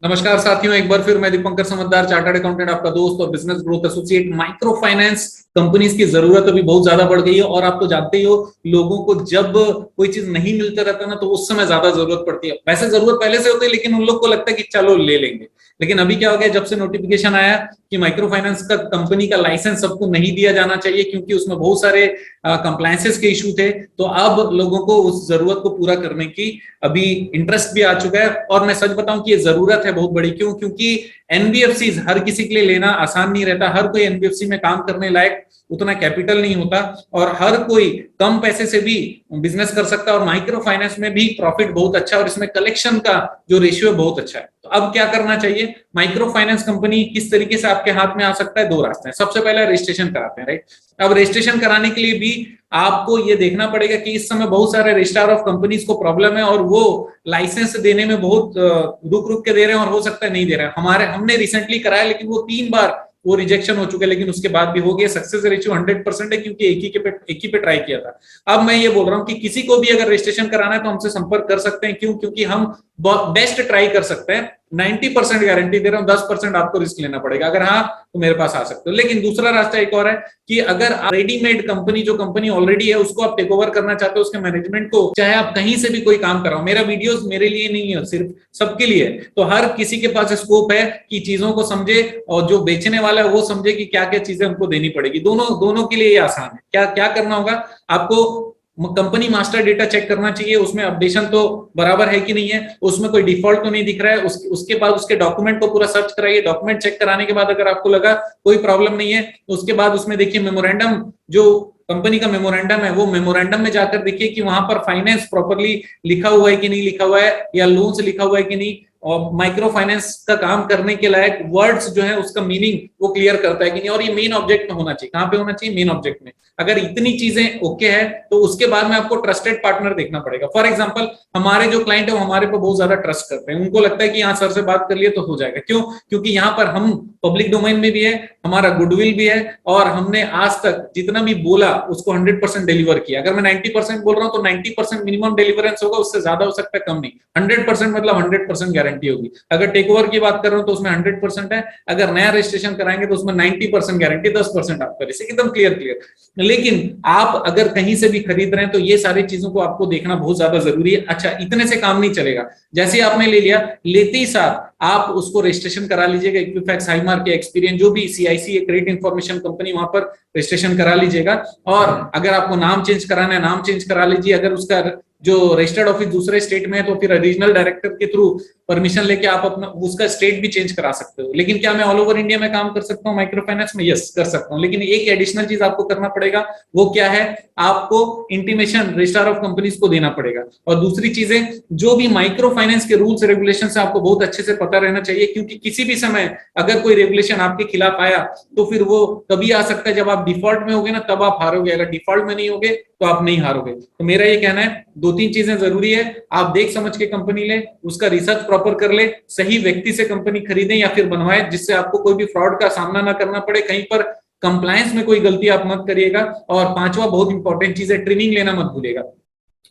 नमस्कार साथियों, एक बार फिर मैं दीपंकर समझदार, चार्टर्ड अकाउंटेंट, आपका दोस्त और business growth associate. Micro finance companies की जरूरत अभी बहुत ज्यादा बढ़ गई है और आप तो जानते ही हो, लोगों को जब कोई चीज नहीं मिलता रहता ना तो उस समय ज्यादा जरूरत पड़ती है। वैसे जरूरत पहले से होती है, लेकिन उन लोग को लगता है कि चलो ले लेंगे। लेकिन अभी क्या हो गया, जब से नोटिफिकेशन आया कि माइक्रो फाइनेंस का कंपनी का लाइसेंस सबको नहीं दिया जाना चाहिए क्योंकि उसमें बहुत सारे कंप्लायंसेस के इशू थे, तो अब लोगों को उस जरूरत को पूरा करने की अभी इंटरेस्ट भी आ चुका है। और मैं सच बताऊं कि ये जरूरत है बहुत बड़ी। क्यों? क्योंकि एनबीएफसी हर किसी के लिए लेना आसान नहीं रहता। हर कोई एनबीएफसी में काम करने लायक उतना कैपिटल नहीं होता और हर कोई कम पैसे से भी बिजनेस कर सकता है। और माइक्रो फाइनेंस में भी प्रॉफिट बहुत अच्छा है और इसमें कलेक्शन का जो रेशियो है बहुत अच्छा है। तो अब क्या करना चाहिए? माइक्रो फाइनेंस कंपनी किस तरीके से आपके हाथ में आ सकता है? दो रास्ते हैं। सबसे पहले रजिस्ट्रेशन कराते हैं, राइट। अब रजिस्ट्रेशन कराने के लिए भी आपको ये देखना पड़ेगा कि इस समय बहुत सारे रजिस्ट्रार ऑफ कंपनीज को प्रॉब्लम है और वो लाइसेंस देने में बहुत रुक रुक के दे रहे हैं और हो सकता है नहीं दे रहे हैं। हमने रिसेंटली कराया, लेकिन वो 3 बार वो रिजेक्शन हो चुके हैं, लेकिन उसके बाद भी हो गया। सक्सेस रेशियो 100% है क्योंकि एक ही पे ट्राई किया था। अब मैं ये बोल रहा हूँ कि किसी को भी अगर रजिस्ट्रेशन कराना है तो हमसे संपर्क कर सकते हैं। क्यों? क्योंकि हम बेस्ट ट्राई कर सकते हैं। 90% गारंटी दे रहा हूं, 10% आपको रिस्क लेना पड़ेगा। अगर हाँ तो मेरे पास आ सकते हो। लेकिन दूसरा रास्ता एक और है कि अगर रेडीमेड कंपनी, जो कंपनी ऑलरेडी है, उसको आप टेक ओवर करना चाहते हो, उसके मैनेजमेंट को, चाहे आप कहीं से भी कोई काम कराओ। मेरा वीडियोस मेरे लिए नहीं है, सिर्फ सबके लिए है। तो हर किसी के पास स्कोप है कि चीजों को समझे और जो बेचने वाला है वो समझे कि क्या क्या चीजें हमको देनी पड़ेगी। दोनों दोनों के लिए ये आसान है। क्या क्या करना होगा आपको? कंपनी मास्टर डेटा चेक करना चाहिए, उसमें अपडेशन तो बराबर है कि नहीं है, उसमें कोई डिफॉल्ट तो नहीं दिख रहा है। उसके बाद उसके डॉक्यूमेंट को पूरा सर्च कराइए। डॉक्यूमेंट चेक कराने के बाद अगर आपको लगा कोई प्रॉब्लम नहीं है, उसके बाद उसमें देखिए मेमोरेंडम, जो कंपनी का मेमोरेंडम है, वो मेमोरेंडम में जाकर देखिए कि वहां पर फाइनेंस प्रॉपरली लिखा हुआ है कि नहीं लिखा हुआ है, या लोन्स लिखा हुआ है कि नहीं, और माइक्रो फाइनेंस का काम करने के लायक वर्ड्स जो है उसका मीनिंग वो क्लियर करता है कि नहीं। और ये मेन ऑब्जेक्ट में होना चाहिए। कहां पे होना चाहिए? मेन ऑब्जेक्ट में। अगर इतनी चीजें ओके है तो उसके बाद में आपको ट्रस्टेड पार्टनर देखना पड़ेगा। फॉर एग्जांपल, हमारे जो क्लाइंट है वो हमारे पर बहुत ज्यादा ट्रस्ट करते हैं। उनको लगता है कि यहाँ सर से बात कर लिए तो हो जाएगा। क्यों? क्योंकि यहाँ पर हम पब्लिक डोमेन में भी है, हमारा गुडविल भी है, और हमने आज तक जितना भी बोला उसको 100% डिलीवर किया। अगर मैं 90% बोल रहा हूँ तो 90% मिनिमम डिलीवरेंस होगा, उससे ज्यादा हो सकता है, कम नहीं। 100% मतलब 100% गारंटी होगी। अगर टेक ओवर की बात कर रहा हूं तो उसमें 100% है। अगर नया रजिस्ट्रेशन कराएंगे तो उसमें 90% गारंटी, 10% आपका रिस्क, एकदम क्लियर। लेकिन आप अगर कहीं से भी खरीद रहे हैं तो ये सारी चीजों को आपको देखना बहुत ज्यादा जरूरी है। अच्छा, इतने से काम नहीं चलेगा। जैसे आपने ले लिया, लेते ही साथ आप उसको रजिस्ट्रेशन करा लीजिएगा। इक्विफैक्स, हाईमार्क, एक्सपीरियंस, जो भी सीआईसी, क्रेडिट इंफॉर्मेशन कंपनी, वहां पर रजिस्ट्रेशन करा लीजिएगा। और अगर आपको नाम चेंज कराना है, नाम चेंज करा लीजिए। अगर उसका जो रजिस्टर्ड ऑफिस दूसरे स्टेट में है तो फिर रीजनल डायरेक्टर के थ्रू परमिशन लेके आप अपना उसका स्टेट भी चेंज करा सकते हो। लेकिन क्या मैं ऑल ओवर इंडिया में काम कर सकता हूँ माइक्रो फाइनेंस में? यस, कर सकता हूँ। लेकिन एक एडिशनल चीज आपको करना पड़ेगा, वो क्या है? आपको इंटीमेशन रजिस्ट्रार ऑफ कंपनीज को देना पड़ेगा। और दूसरी चीजें, जो भी माइक्रो फाइनेंस के रूल्स रेगुलेशन है आपको बहुत अच्छे से पता रहना चाहिए। क्योंकि किसी भी समय अगर कोई रेगुलेशन आपके खिलाफ आया तो फिर वो तभी आ सकता है जब आप डिफॉल्ट में होगे ना, तब आप हारोगे। अगर डिफॉल्ट में नहीं होगे तो आप नहीं हारोगे। तो मेरा ये कहना है, 2-3 चीजें जरूरी है। आप देख समझ के कंपनी ले, उसका रिसर्च प्रॉपर कर ले, सही व्यक्ति से कंपनी खरीदें या फिर बनवाए, जिससे आपको कोई भी फ्रॉड का सामना ना करना पड़े। कहीं पर कंप्लायंस में कोई गलती आप मत करिएगा। और पांचवा बहुत इंपॉर्टेंट चीज है, ट्रेनिंग लेना मत भूलिएगा।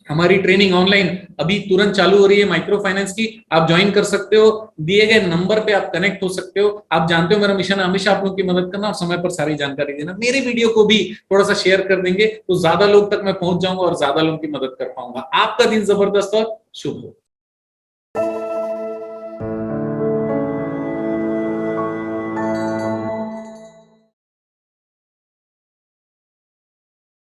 हमारी ट्रेनिंग ऑनलाइन अभी तुरंत चालू हो रही है माइक्रो फाइनेंस की, आप ज्वाइन कर सकते हो। दिए गए नंबर पे आप कनेक्ट हो सकते हो। आप जानते हो मेरा मिशन है हमेशा आप लोगों की मदद करना और समय पर सारी जानकारी देना। मेरे वीडियो को भी थोड़ा सा शेयर कर देंगे तो ज्यादा लोग तक मैं पहुंच जाऊंगा और ज्यादा लोगों की मदद कर पाऊंगा। आपका दिन जबरदस्त और शुभ हो।